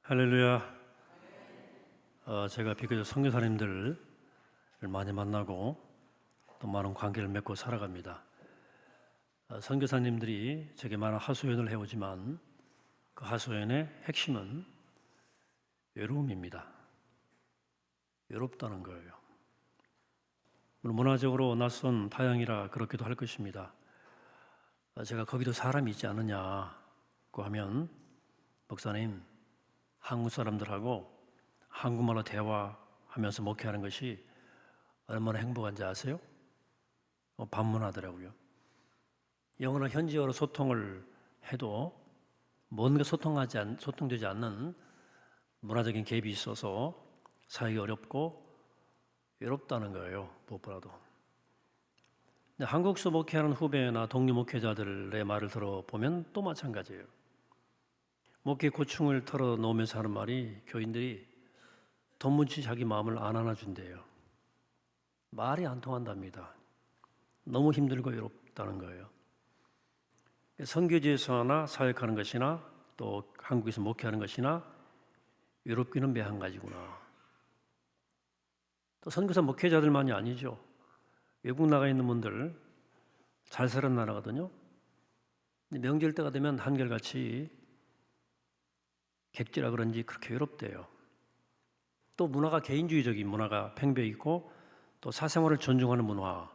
할렐루야. 제가 비교적 선교사님들을 많이 만나고 또 많은 관계를 맺고 살아갑니다. 선교사님들이 제게 많은 하소연을 해오지만 그 하소연의 핵심은 외로움입니다. 외롭다는 거예요. 문화적으로 낯선 타향이라 그렇기도 할 것입니다. 제가 거기도 사람이 있지 않느냐고 하면, 목사님, 한국 사람들하고 한국말로 대화하면서 목회하는 것이 얼마나 행복한지 아세요? 반문하더라고요. 영어나 현지어로 소통을 해도 뭔가 소통되지 않는 문화적인 갭이 있어서 살기 어렵고 외롭다는 거예요, 무엇보다도. 근데 한국서 목회하는 후배나 동료 목회자들의 말을 들어보면 또 마찬가지예요. 목회 고충을 털어놓으면서 하는 말이, 교인들이 돈 묻지 자기 마음을 안 안아준대요. 말이 안 통한답니다. 너무 힘들고 외롭다는 거예요. 선교지에서나 사역하는 것이나 또 한국에서 목회하는 것이나 외롭기는 매한가지구나. 또 선교사 목회자들만이 아니죠. 외국 나가 있는 분들 잘 사는 나라거든요. 명절 때가 되면 한결같이 객지라 그런지 그렇게 외롭대요. 또 문화가 개인주의적인 문화가 팽배해 있고, 또 사생활을 존중하는 문화,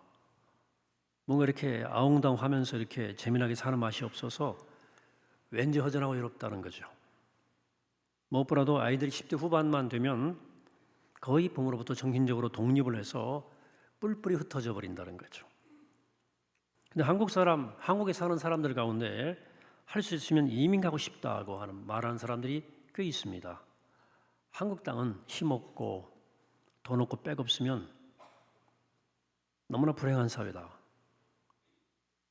뭔가 이렇게 아웅다웅하면서 이렇게 재미나게 사는 맛이 없어서 왠지 허전하고 외롭다는 거죠. 무엇보다도 아이들이 10대 후반만 되면 거의 부모로부터 정신적으로 독립을 해서 뿔뿔이 흩어져 버린다는 거죠. 근데 한국에 사는 사람들 가운데 할 수 있으면 이민 가고 싶다고 말하는 사람들이 꽤 있습니다. 한국 땅은 힘없고 돈 없고 백 없으면 너무나 불행한 사회다.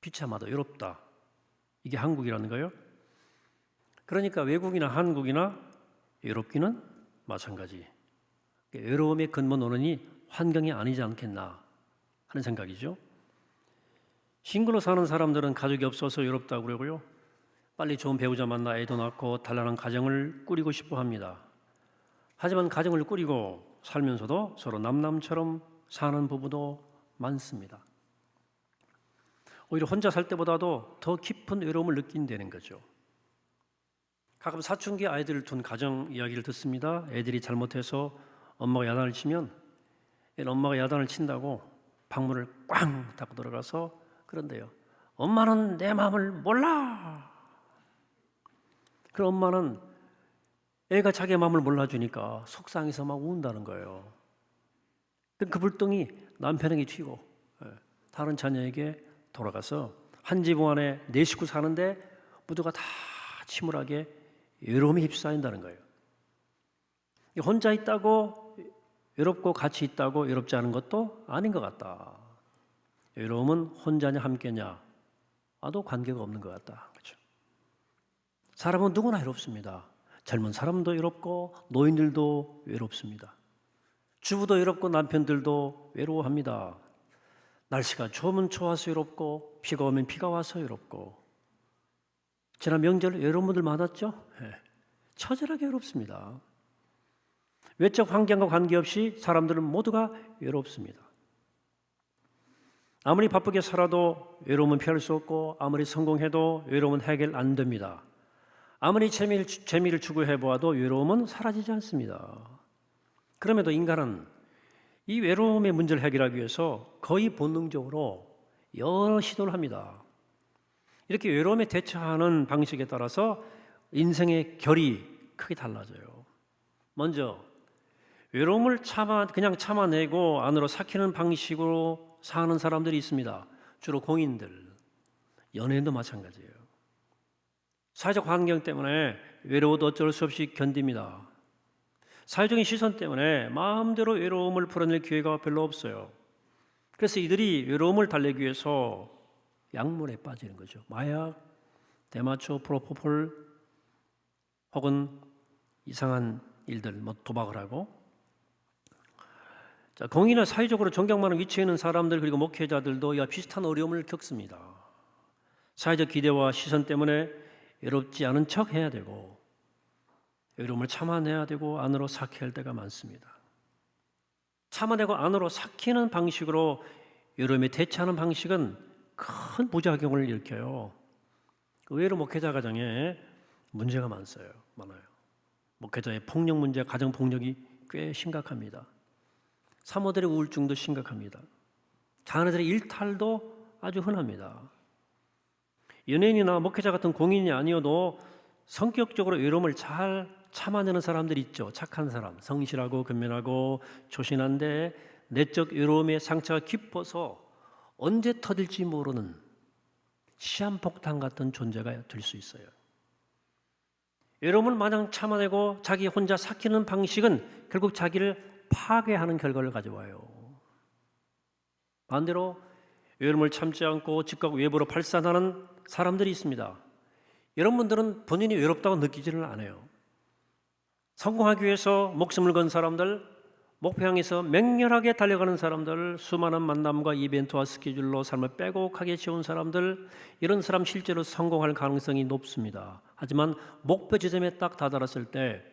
비참하다, 외롭다. 이게 한국이라는 거예요. 그러니까 외국이나 한국이나 외롭기는 마찬가지. 외로움의 근본 원인이 환경이 아니지 않겠나 하는 생각이죠. 싱글로 사는 사람들은 가족이 없어서 외롭다고 그러고요. 빨리 좋은 배우자 만나 애도 낳고 단란한 가정을 꾸리고 싶어 합니다. 하지만 가정을 꾸리고 살면서도 서로 남남처럼 사는 부부도 많습니다. 오히려 혼자 살 때보다도 더 깊은 외로움을 느낀다는 거죠. 가끔 사춘기 아이들을 둔 가정 이야기를 듣습니다. 애들이 잘못해서 엄마가 야단을 치면 엄마가 야단을 친다고 방문을 꽝 닫고 들어가서 그런데요, 엄마는 내 마음을 몰라. 그럼 엄마는 애가 자기의 마음을 몰라주니까 속상해서 막 운다는 거예요. 그 불똥이 남편에게 튀고 다른 자녀에게 돌아가서 한 지붕 안에 4식구 사는데 모두가 다 침울하게 외로움에 휩싸인다는 거예요. 혼자 있다고 외롭고 같이 있다고 외롭지 않은 것도 아닌 것 같다. 외로움은 혼자냐 함께냐 아도 관계가 없는 것 같다. 그렇죠? 사람은 누구나 외롭습니다. 젊은 사람도 외롭고 노인들도 외롭습니다. 주부도 외롭고 남편들도 외로워합니다. 날씨가 좋으면 좋아서 외롭고 비가 오면 비가 와서 외롭고. 지난 명절 외로운 분들 많았죠? 처절하게 외롭습니다. 외적 환경과 관계없이 사람들은 모두가 외롭습니다. 아무리 바쁘게 살아도 외로움은 피할 수 없고, 아무리 성공해도 외로움은 해결 안 됩니다. 아무리 재미를 추구해보아도 외로움은 사라지지 않습니다. 그럼에도 인간은 이 외로움의 문제를 해결하기 위해서 거의 본능적으로 여러 시도를 합니다. 이렇게 외로움에 대처하는 방식에 따라서 인생의 결이 크게 달라져요. 먼저 외로움을 그냥 참아내고 안으로 삭히는 방식으로 사는 사람들이 있습니다. 주로 공인들, 연예인도 마찬가지예요. 사회적 환경 때문에 외로워도 어쩔 수 없이 견딥니다. 사회적인 시선 때문에 마음대로 외로움을 풀어낼 기회가 별로 없어요. 그래서 이들이 외로움을 달래기 위해서 약물에 빠지는 거죠. 마약, 대마초, 프로포폴 혹은 이상한 일들, 도박을 하고. 공인이나 사회적으로 존경받는 위치에 있는 사람들 그리고 목회자들도 이와 비슷한 어려움을 겪습니다. 사회적 기대와 시선 때문에 외롭지 않은 척 해야 되고, 외로움을 참아내야 되고 안으로 삭혀야 할 때가 많습니다. 참아내고 안으로 삭히는 방식으로 외로움에 대처하는 방식은 큰 부작용을 일으켜요. 의외로 목회자 가정에 문제가 많아요. 목회자의 폭력 문제, 가정 폭력이 꽤 심각합니다. 사모들의 우울증도 심각합니다. 자녀들의 일탈도 아주 흔합니다. 연예인이나 목회자 같은 공인이 아니어도 성격적으로 외로움을 잘 참아내는 사람들이 있죠. 착한 사람, 성실하고 근면하고 조신한데 내적 외로움의 상처가 깊어서 언제 터질지 모르는 시한폭탄 같은 존재가 될 수 있어요. 외로움을 마냥 참아내고 자기 혼자 삭히는 방식은 결국 자기를 파괴하는 결과를 가져와요. 반대로 외로움을 참지 않고 즉각 외부로 발산하는 사람들이 있습니다. 여러분들은 본인이 외롭다고 느끼지는 않아요. 성공하기 위해서 목숨을 건 사람들, 목표 향해서 맹렬하게 달려가는 사람들, 수많은 만남과 이벤트와 스케줄로 삶을 빼곡하게 채운 사람들, 이런 사람 실제로 성공할 가능성이 높습니다. 하지만 목표 지점에 딱 다다랐을 때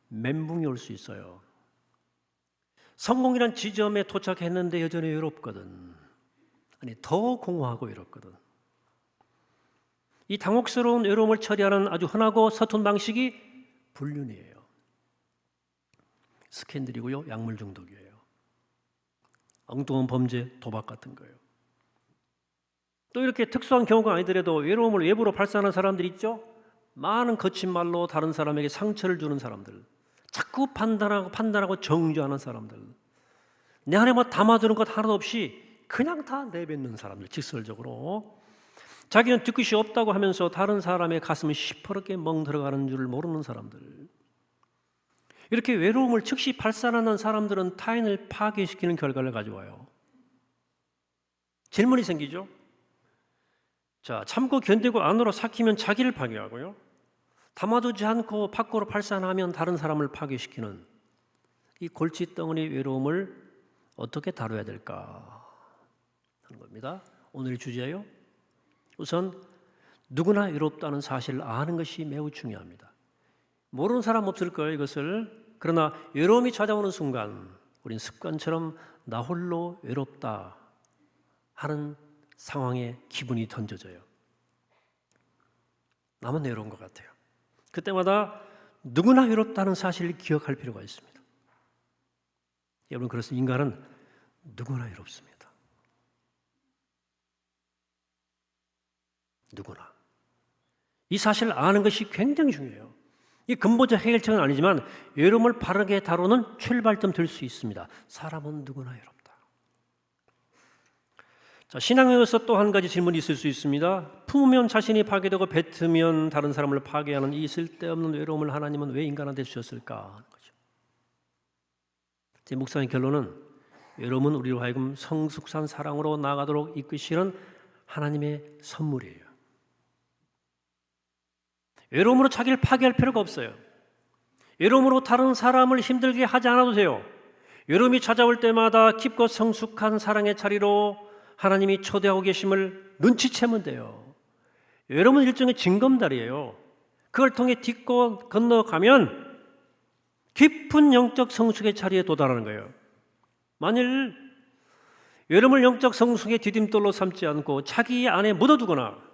멘붕이 올 수 있어요. 성공이란 지점에 도착했는데 여전히 외롭거든. 아니, 더 공허하고 외롭거든. 이 당혹스러운 외로움을 처리하는 아주 흔하고 서툰 방식이 불륜이에요. 스캔들이고요, 약물 중독이에요. 엉뚱한 범죄, 도박 같은 거예요. 또 이렇게 특수한 경우가 아니더라도 외로움을 외부로 발산하는 사람들이 있죠. 많은 거친 말로 다른 사람에게 상처를 주는 사람들, 자꾸 판단하고 정죄하는 사람들, 내 안에 뭐 담아두는 것 하나도 없이 그냥 다 내뱉는 사람들, 직설적으로 자기는 뒤끝이 없다고 하면서 다른 사람의 가슴을 시퍼렇게 멍들어가는 줄 모르는 사람들, 이렇게 외로움을 즉시 발산하는 사람들은 타인을 파괴시키는 결과를 가져와요. 질문이 생기죠. 자, 참고 견디고 안으로 삭히면 자기를 파괴하고요, 담아두지 않고 밖으로 발산하면 다른 사람을 파괴시키는 이 골칫덩어리 외로움을 어떻게 다뤄야 될까 하는 겁니다. 오늘의 주제예요. 우선 누구나 외롭다는 사실을 아는 것이 매우 중요합니다. 모르는 사람 없을 거예요, 이것을. 그러나 외로움이 찾아오는 순간 우린 습관처럼 나 홀로 외롭다 하는 상황에 기분이 던져져요. 나만 외로운 것 같아요. 그때마다 누구나 외롭다는 사실을 기억할 필요가 있습니다. 여러분, 그래서 인간은 누구나 외롭습니다. 누구나. 이 사실을 아는 것이 굉장히 중요해요. 이 근본적 해결책은 아니지만 외로움을 바르게 다루는 출발점 될 수 있습니다. 사람은 누구나 외롭다. 자, 신앙에서 또 한 가지 질문이 있을 수 있습니다. 품으면 자신이 파괴되고 뱉으면 다른 사람을 파괴하는 이 쓸데없는 외로움을 하나님은 왜 인간한테 주셨을까 하는 거죠. 제 묵상의 결론은 외로움은 우리로 하여금 성숙한 사랑으로 나아가도록 이끄시는 하나님의 선물이에요. 외로움으로 자기를 파괴할 필요가 없어요. 외로움으로 다른 사람을 힘들게 하지 않아도 돼요. 외로움이 찾아올 때마다 깊고 성숙한 사랑의 자리로 하나님이 초대하고 계심을 눈치채면 돼요. 외로움은 일종의 징검다리예요. 그걸 통해 딛고 건너가면 깊은 영적 성숙의 자리에 도달하는 거예요. 만일 외로움을 영적 성숙의 디딤돌로 삼지 않고 자기 안에 묻어두거나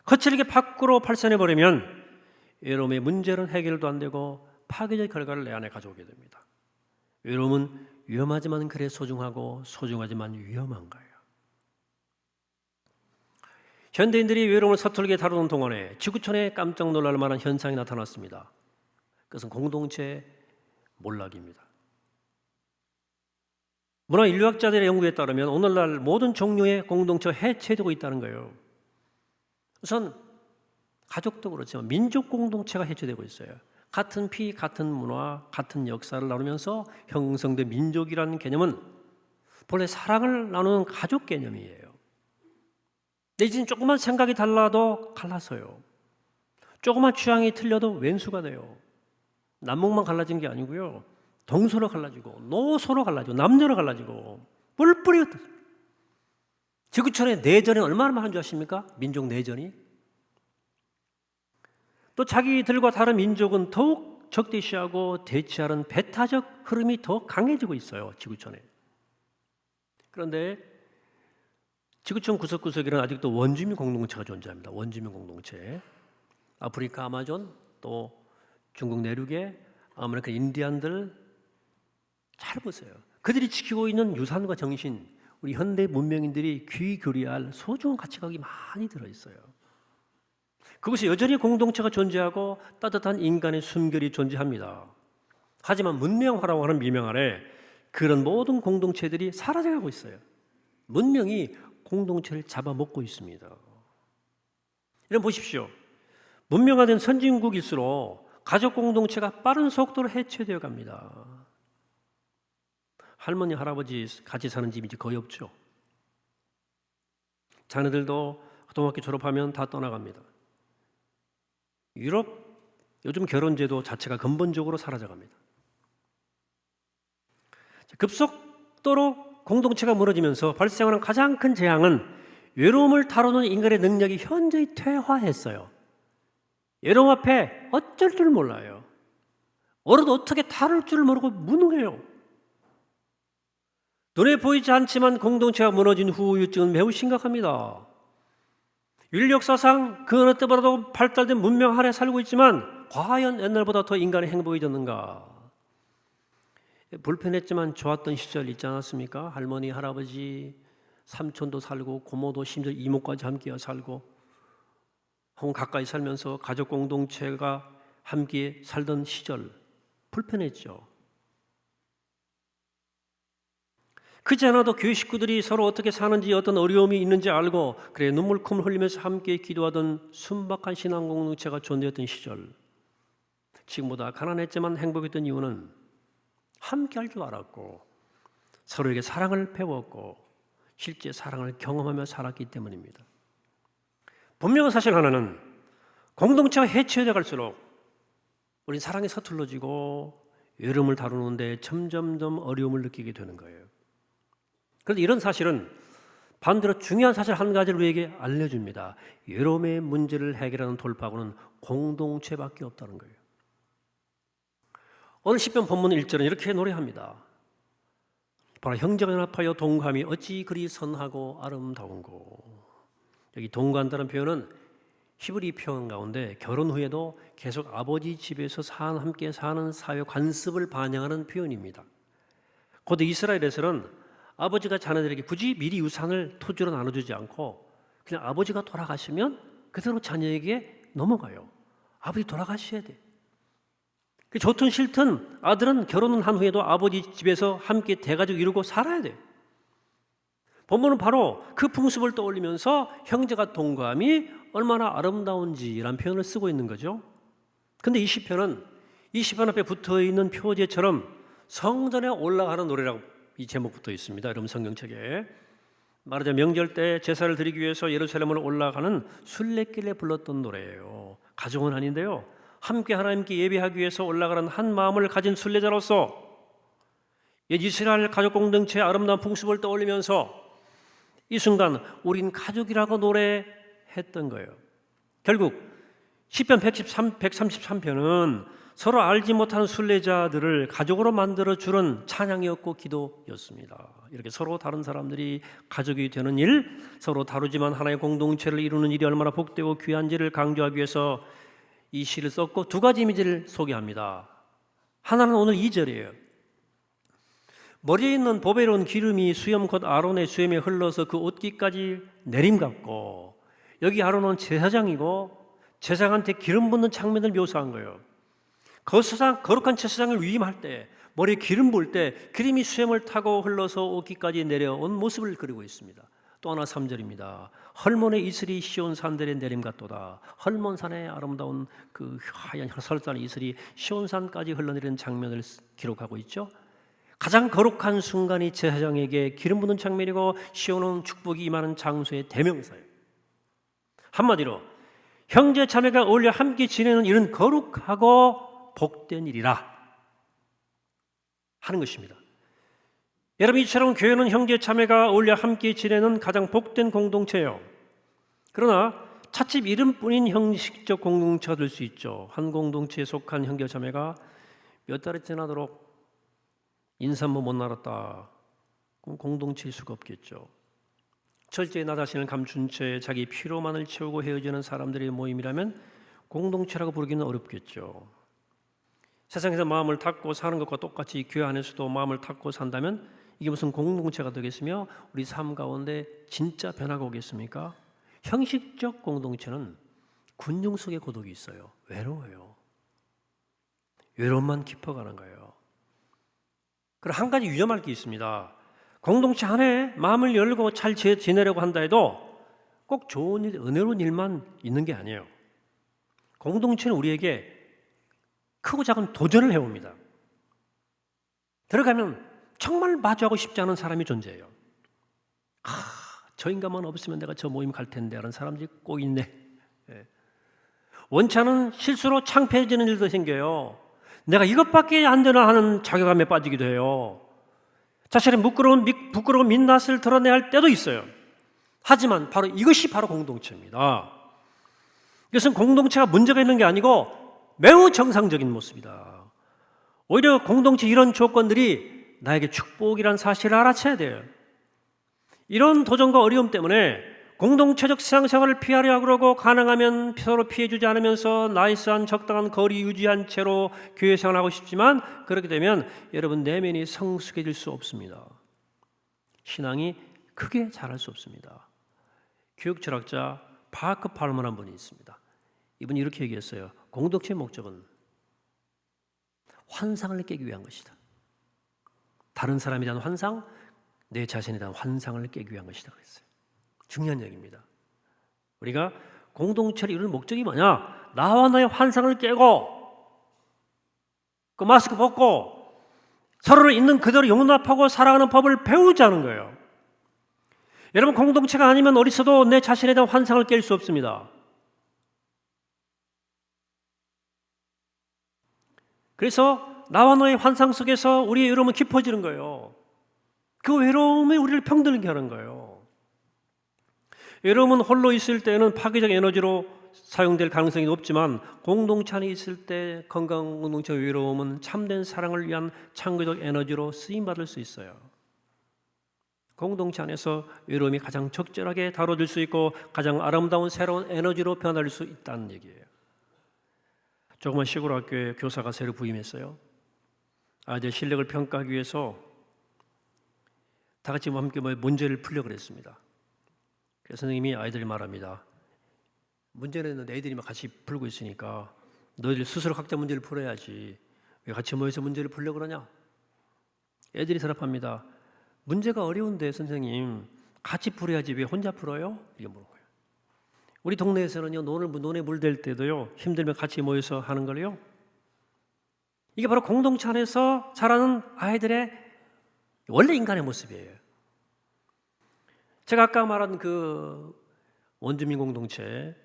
거칠게 밖으로 발산해버리면 외로움의 문제는 해결도 안 되고 파괴적 결과를 내 안에 가져오게 됩니다. 외로움은 위험하지만 그래 소중하고 소중하지만 위험한 거예요. 현대인들이 외로움을 서툴게 다루는 동안에 지구촌에 깜짝 놀랄 만한 현상이 나타났습니다. 그것은 공동체 몰락입니다. 문화인류학자들의 연구에 따르면 오늘날 모든 종류의 공동체가 해체되고 있다는 거예요. 우선 가족도 그렇지만 민족 공동체가 해체되고 있어요. 같은 피, 같은 문화, 같은 역사를 나누면서 형성된 민족이라는 개념은 본래 사랑을 나누는 가족 개념이에요. 내지는 조금만 생각이 달라도 갈라서요. 조금만 취향이 틀려도 왼수가 돼요. 남북만 갈라진 게 아니고요, 동서로 갈라지고 노소로 갈라지고 남녀로 갈라지고 뿔뿔이 흩어져요. 지구촌의 내전이 얼마나 많은 줄 아십니까? 민족 내전이. 또 자기들과 다른 민족은 더욱 적대시하고 대치하는 배타적 흐름이 더 강해지고 있어요. 지구촌에. 그런데 지구촌 구석구석에는 아직도 원주민 공동체가 존재합니다. 원주민 공동체. 아프리카 아마존, 또 중국 내륙의 아메리카 인디안들, 잘 보세요. 그들이 지키고 있는 유산과 정신, 우리 현대 문명인들이 귀 기울여야 할 소중한 가치가 많이 들어있어요. 그것이 여전히 공동체가 존재하고 따뜻한 인간의 순결이 존재합니다. 하지만 문명화라고 하는 미명 아래 그런 모든 공동체들이 사라져가고 있어요. 문명이 공동체를 잡아먹고 있습니다. 이런 보십시오. 문명화된 선진국일수록 가족 공동체가 빠른 속도로 해체되어 갑니다. 할머니, 할아버지 같이 사는 집이 이제 거의 없죠. 자녀들도 고등학교 졸업하면 다 떠나갑니다. 유럽 요즘 결혼제도 자체가 근본적으로 사라져갑니다. 급속도로 공동체가 무너지면서 발생하는 가장 큰 재앙은 외로움을 다루는 인간의 능력이 현저히 퇴화했어요. 외로움 앞에 어쩔 줄 몰라요. 얼어도 어떻게 다룰 줄 모르고 무능해요. 눈에 보이지 않지만 공동체가 무너진 후유증은 매우 심각합니다. 인류역사상 그 어느 때보다도 발달된 문명 아래 살고 있지만 과연 옛날보다 더 인간의 행복해졌는가? 불편했지만 좋았던 시절 있지 않았습니까? 할머니, 할아버지, 삼촌도 살고 고모도 심지어 이모까지 함께 살고 혹은 가까이 살면서 가족 공동체가 함께 살던 시절 불편했죠. 그렇지 않아도 교회 식구들이 서로 어떻게 사는지 어떤 어려움이 있는지 알고 그래 눈물콧물 흘리면서 함께 기도하던 순박한 신앙 공동체가 존재했던 시절, 지금보다 가난했지만 행복했던 이유는 함께 할 줄 알았고 서로에게 사랑을 배웠고 실제 사랑을 경험하며 살았기 때문입니다. 분명한 사실 하나는 공동체가 해체되어 갈수록 우린 사랑이 서툴러지고 외로움을 다루는데 점점점 어려움을 느끼게 되는 거예요. 그런데 이런 사실은 반대로 중요한 사실 한 가지를 우리에게 알려줍니다. 외로움의 문제를 해결하는 돌파구는 공동체밖에 없다는 거예요. 오늘 시편 본문 1절은 이렇게 노래합니다. 바로 형제가 연합하여 동감이 어찌 그리 선하고 아름다운고. 여기 동감이라는 표현은 히브리 표현 가운데 결혼 후에도 계속 아버지 집에서 함께 사는 사회 관습을 반영하는 표현입니다. 곧 이스라엘에서는 아버지가 자녀들에게 굳이 미리 유산을 토지로 나눠주지 않고 그냥 아버지가 돌아가시면 그대로 자녀에게 넘어가요. 아버지 돌아가셔야 돼. 좋든 싫든 아들은 결혼을 한 후에도 아버지 집에서 함께 대가족 이루고 살아야 돼. 본문은 바로 그 풍습을 떠올리면서 형제가 동감이 얼마나 아름다운지라는 표현을 쓰고 있는 거죠. 그런데 이 시편은 이 시편 앞에 붙어있는 표제처럼 성전에 올라가는 노래라고 이 제목 붙어 있습니다. 여러분 성경책에. 말하자면 명절 때 제사를 드리기 위해서 예루살렘으로 올라가는 순례길에 불렀던 노래예요. 가정은 아닌데요. 함께 하나님께 예배하기 위해서 올라가는 한 마음을 가진 순례자로서 옛 이스라엘 가족 공동체의 아름다운 풍습을 떠올리면서 이 순간 우린 가족이라고 노래했던 거예요. 결국 시편 133편은 서로 알지 못하는 순례자들을 가족으로 만들어 주는 찬양이었고 기도였습니다. 이렇게 서로 다른 사람들이 가족이 되는 일, 서로 다르지만 하나의 공동체를 이루는 일이 얼마나 복되고 귀한지를 강조하기 위해서 이 시를 썼고 두 가지 이미지를 소개합니다. 하나는 오늘 2절이에요. 머리에 있는 보배로운 기름이 수염 곧 아론의 수염에 흘러서 그 옷깃까지 내림같고, 여기 아론은 제사장이고 제사장한테 기름 붓는 장면을 묘사한 거예요. 거룩한 제사장을 위임할 때 머리에 기름 부을 때 기름이 수염을 타고 흘러서 옷깃까지 내려온 모습을 그리고 있습니다. 또 하나 3절입니다. 헐몬의 이슬이 시온 산들의 내림 같도다. 헐몬산의 아름다운 그 하얀 설산의 이슬이 시온산까지 흘러내리는 장면을 기록하고 있죠. 가장 거룩한 순간이 제사장에게 기름 붓는 장면이고 시온은 축복이 임하는 장소의 대명사예요. 한마디로 형제 자매가 어울려 함께 지내는 일은 거룩하고 복된 일이라 하는 것입니다. 여러분, 이처럼 교회는 형제 자매가 어울려 함께 지내는 가장 복된 공동체예요. 그러나 찻집 이름뿐인 형식적 공동체가 될 수 있죠. 한 공동체에 속한 형제자매가 몇 달이 지나도록 인사 한번 못 나눴다. 그럼 공동체일 수가 없겠죠. 철저히 나 자신을 감춘 채 자기 피로만을 채우고 헤어지는 사람들의 모임이라면 공동체라고 부르기는 어렵겠죠. 세상에서 마음을 닫고 사는 것과 똑같이 교회 안에서도 마음을 닫고 산다면 이게 무슨 공동체가 되겠으며 우리 삶 가운데 진짜 변화가 오겠습니까? 형식적 공동체는 군중 속에 고독이 있어요. 외로워요. 외로움만 깊어가는 거예요. 그리고 한 가지 위험할 게 있습니다. 공동체 안에 마음을 열고 잘 지내려고 한다 해도 꼭 좋은 일, 은혜로운 일만 있는 게 아니에요. 공동체는 우리에게 크고 작은 도전을 해옵니다. 들어가면 정말 마주하고 싶지 않은 사람이 존재해요. 저 인간만 없으면 내가 저 모임 갈 텐데 라는 사람들이 꼭 있네. 원치 않은 실수로 창피해지는 일도 생겨요. 내가 이것밖에 안 되나 하는 자괴감에 빠지기도 해요. 자신의 부끄러운 민낯을 드러내야 할 때도 있어요. 하지만 바로 이것이 바로 공동체입니다. 이것은 공동체가 문제가 있는 게 아니고 매우 정상적인 모습이다. 오히려 공동체 이런 조건들이 나에게 축복이란 사실을 알아채야 돼요. 이런 도전과 어려움 때문에 공동체적 신앙생활을 피하려 그러고 가능하면 서로 피해주지 않으면서 나이스한 적당한 거리 유지한 채로 교회 생활하고 싶지만 그렇게 되면 여러분 내면이 성숙해질 수 없습니다. 신앙이 크게 자랄 수 없습니다. 교육 철학자 바크 팔머라는 분이 있습니다. 이분이 이렇게 얘기했어요. 공동체의 목적은 환상을 깨기 위한 것이다. 다른 사람에 대한 환상, 내 자신에 대한 환상을 깨기 위한 것이다 그랬어요. 중요한 얘기입니다. 우리가 공동체를 이루는 목적이 뭐냐? 나와 너의 환상을 깨고 그 마스크 벗고 서로를 있는 그대로 용납하고 살아가는 법을 배우자는 거예요. 여러분 공동체가 아니면 어디서도 내 자신에 대한 환상을 깰 수 없습니다. 그래서 나와 너의 환상 속에서 우리의 외로움은 깊어지는 거예요. 그 외로움이 우리를 병들게 하는 거예요. 외로움은 홀로 있을 때는 파괴적 에너지로 사용될 가능성이 높지만 공동체 안에 있을 때 건강한 공동체 외로움은 참된 사랑을 위한 창조적 에너지로 쓰임받을 수 있어요. 공동체 안에서 외로움이 가장 적절하게 다뤄질 수 있고 가장 아름다운 새로운 에너지로 변할 수 있다는 얘기예요. 조그만 시골 학교에 교사가 새로 부임했어요. 아이들 실력을 평가하기 위해서 다 같이 함께 문제를 풀려고 그랬습니다. 그래서 선생님이 아이들이 말합니다. 문제는 애들이 같이 풀고 있으니까 너희들 스스로 각자 문제를 풀어야지. 왜 같이 모여서 문제를 풀려고 그러냐? 애들이 대답합니다. 문제가 어려운데 선생님 같이 풀어야지 왜 혼자 풀어요? 이게 물은 거예요. 우리 동네에서는요 논에 물댈 때도요 힘들면 같이 모여서 하는 걸요. 이게 바로 공동체 안에서 자라는 아이들의 원래 인간의 모습이에요. 제가 아까 말한 그 원주민 공동체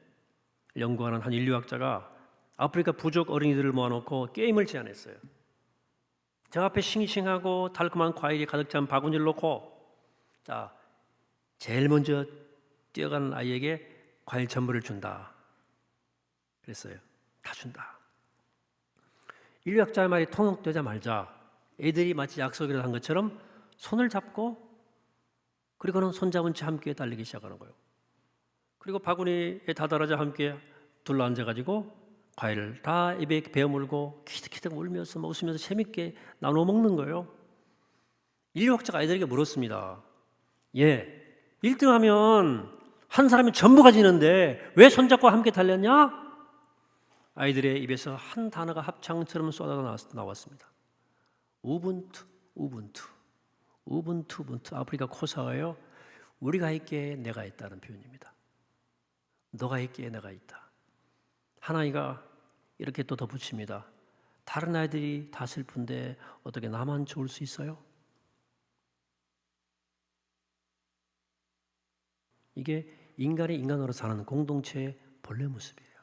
연구하는 한 인류학자가 아프리카 부족 어린이들을 모아놓고 게임을 제안했어요. 저 앞에 싱싱하고 달콤한 과일이 가득 찬 바구니를 놓고 자 제일 먼저 뛰어가는 아이에게 과일 전부를 준다. 그랬어요. 다 준다. 인류학자의 말이 통역되자 말자 애들이 마치 약속이라도 한 것처럼 손을 잡고 그리고는 손잡은 채 함께 달리기 시작하는 거예요. 그리고 바구니에 다다라자 함께 둘러앉아가지고 과일을 다 입에 베어물고 키득키득 울면서 웃으면서 재밌게 나눠 먹는 거예요. 인류학자가 아이들에게 물었습니다. 1등하면 한 사람이 전부 가지는데 왜 손잡고 함께 달렸냐? 아이들의 입에서 한 단어가 합창처럼 쏟아져 나왔습니다. 우분투, 우분투. 우분투, 우분투. 아프리카 코사어예요. 우리가 있기에 내가 있다는 표현입니다. 너가 있기에 내가 있다. 한 아이가 이렇게 또 덧붙입니다. 다른 아이들이 다 슬픈데 어떻게 나만 좋을 수 있어요? 이게 인간이 인간으로 사는 공동체의 본래 모습이에요.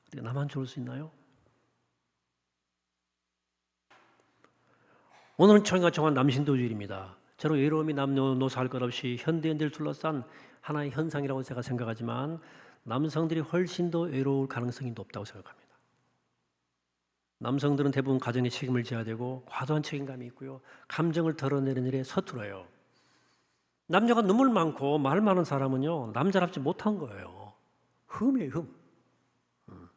어떻게 나만 좋을 수 있나요? 오늘은 저희가 정한 남신도주일입니다. 저는 외로움이 남녀노소 할 것 없이 현대인들을 둘러싼 하나의 현상이라고 제가 생각하지만 남성들이 훨씬 더 외로울 가능성이 높다고 생각합니다. 남성들은 대부분 가정의 책임을 져야 되고 과도한 책임감이 있고요. 감정을 덜어내는 일에 서툴어요. 남자가 눈물 많고 말 많은 사람은요, 남자답지 못한 거예요. 흠이에요, 흠.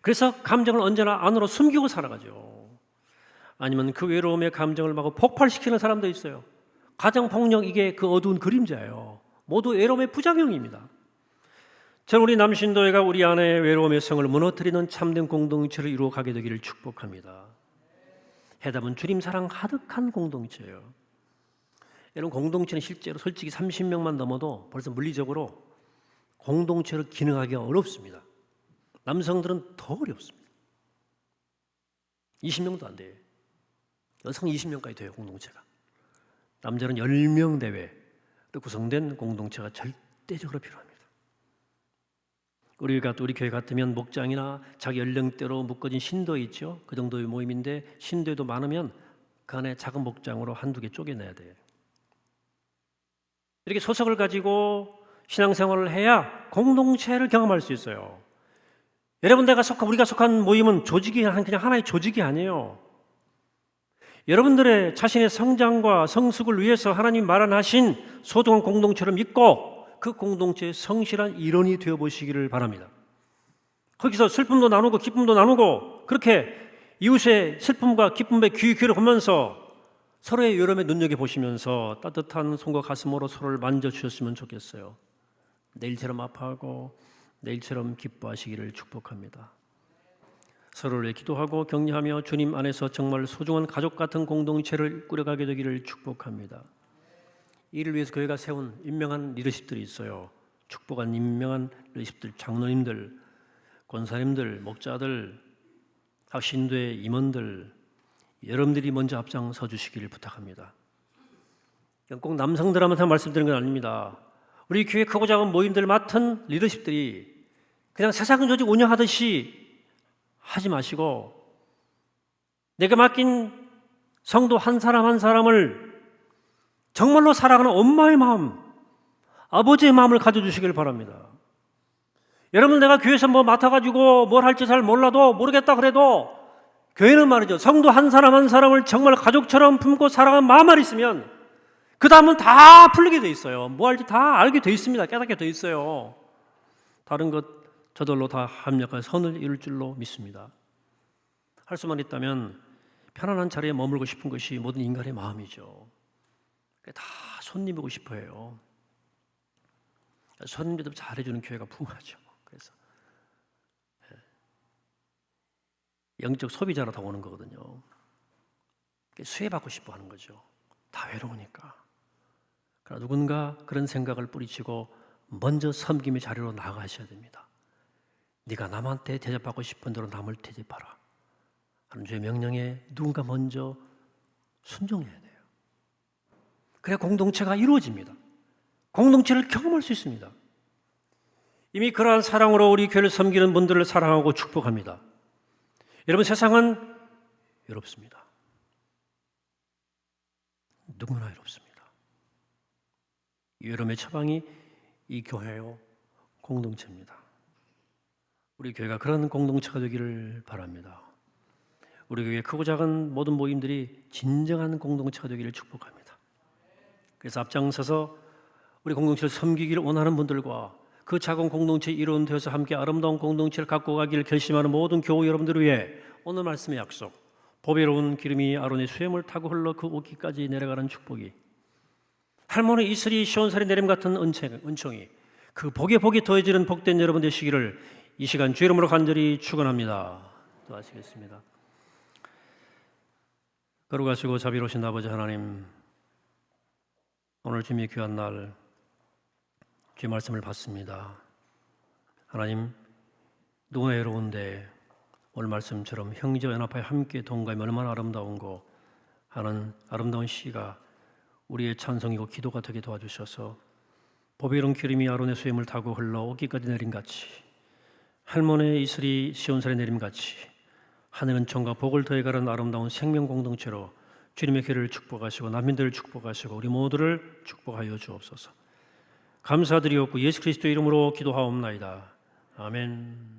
그래서 감정을 언제나 안으로 숨기고 살아가죠. 아니면 그 외로움의 감정을 막 폭발시키는 사람도 있어요. 가정폭력, 이게 그 어두운 그림자예요. 모두 외로움의 부작용입니다. 저는 우리 남신도회가 우리 안의 외로움의 성을 무너뜨리는 참된 공동체를 이루어가게 되기를 축복합니다. 해답은 주님 사랑 가득한 공동체예요. 여러분, 공동체는 실제로 솔직히 30명만 넘어도 벌써 물리적으로 공동체로 기능하기가 어렵습니다. 남성들은 더 어렵습니다. 20명도 안 돼요. 여성 20명까지 돼요, 공동체가. 남자는 10명 내외로 구성된 공동체가 절대적으로 필요합니다. 우리 교회 같으면 목장이나 자기 연령대로 묶어진 신도에 있죠. 그 정도의 모임인데 신도에도 많으면 그 안에 작은 목장으로 한두 개 쪼개내야 돼요. 이렇게 소속을 가지고 신앙생활을 해야 공동체를 경험할 수 있어요. 여러분, 우리가 속한 모임은 조직이 그냥 하나의 조직이 아니에요. 여러분들의 자신의 성장과 성숙을 위해서 하나님 마련하신 소중한 공동체를 믿고 그 공동체의 성실한 일원이 되어보시기를 바랍니다. 거기서 슬픔도 나누고 기쁨도 나누고 그렇게 이웃의 슬픔과 기쁨에 귀 기울여보면서 서로의 여름에 눈여겨보시면서 따뜻한 손과 가슴으로 서로를 만져주셨으면 좋겠어요. 내일처럼 아파하고 내일처럼 기뻐하시기를 축복합니다. 서로를 위해 기도하고 격려하며 주님 안에서 정말 소중한 가족 같은 공동체를 꾸려가게 되기를 축복합니다. 이를 위해서 교회가 세운 임명한 리더십들이 있어요. 축복한 임명한 리더십들, 장로님들, 권사님들, 목자들, 신도의 임원들, 여러분들이 먼저 앞장서 주시기를 부탁합니다. 꼭 남성들한테 말씀드리는 건 아닙니다. 우리 교회 크고 작은 모임들 맡은 리더십들이 그냥 세상 조직 운영하듯이 하지 마시고 내가 맡긴 성도 한 사람 한 사람을 정말로 사랑하는 엄마의 마음, 아버지의 마음을 가져주시길 바랍니다. 여러분, 내가 교회에서 맡아가지고 뭘 할지 잘 몰라도 모르겠다 그래도 교회는 말이죠, 성도 한 사람 한 사람을 정말 가족처럼 품고 사랑하는 마음만 있으면 그 다음은 다 풀리게 돼 있어요. 뭐 할지 다 알게 돼 있습니다. 깨닫게 돼 있어요. 다른 것 저절로 다 합력한 선을 이룰 줄로 믿습니다. 할 수만 있다면 편안한 자리에 머물고 싶은 것이 모든 인간의 마음이죠. 다 손님이고 싶어해요. 손님들도 잘해주는 교회가 풍부하죠. 그래서 영적 소비자로 다 오는 거거든요. 수혜받고 싶어 하는 거죠. 다 외로우니까. 그러나 누군가 그런 생각을 뿌리치고 먼저 섬김의 자리로 나아가셔야 됩니다. 네가 남한테 대접받고 싶은 대로 남을 대접하라 하는 주의 명령에 누군가 먼저 순종해야 돼요. 그래야 공동체가 이루어집니다. 공동체를 경험할 수 있습니다. 이미 그러한 사랑으로 우리 교회를 섬기는 분들을 사랑하고 축복합니다. 여러분, 세상은 외롭습니다. 누구나 외롭습니다. 이 외로움의 처방이 이 교회요 공동체입니다. 우리 교회가 그런 공동체가 되기를 바랍니다. 우리 교회 크고 작은 모든 모임들이 진정한 공동체가 되기를 축복합니다. 그래서 앞장서서 우리 공동체를 섬기기를 원하는 분들과 그 작은 공동체 일원 되어서 함께 아름다운 공동체를 갖고 가기를 결심하는 모든 교우 여러분들을 위해 오늘 말씀의 약속, 보배로운 기름이 아론의 수염을 타고 흘러 그 옷깃까지 내려가는 축복이, 할머니 이슬이 시온살이 내림 같은 은총이, 그 복에 복이 더해지는 복된 여러분 되시기를 이 시간 주의 이름으로 간절히 축원합니다. 기도하시겠습니다. 거룩하시고 자비로우신 아버지 하나님, 오늘 주님의 귀한 날 주의 말씀을 받습니다. 하나님, 누가 외로운데 오늘 말씀처럼 형제와 연합하여 함께 동감이 얼마나 아름다운고 하는 아름다운 시가 우리의 찬송이고 기도가 되게 도와주셔서 보배로운 기름이 아론의 수염을 타고 흘러 옷깃까지 내림같이, 할머니의 이슬이 시온산에 내림같이 하늘은 총과 복을 더해가는 아름다운 생명 공동체로 주님의 교회를 축복하시고 난민들을 축복하시고 우리 모두를 축복하여 주옵소서. 감사드리옵고 예수 그리스도의 이름으로 기도하옵나이다. 아멘.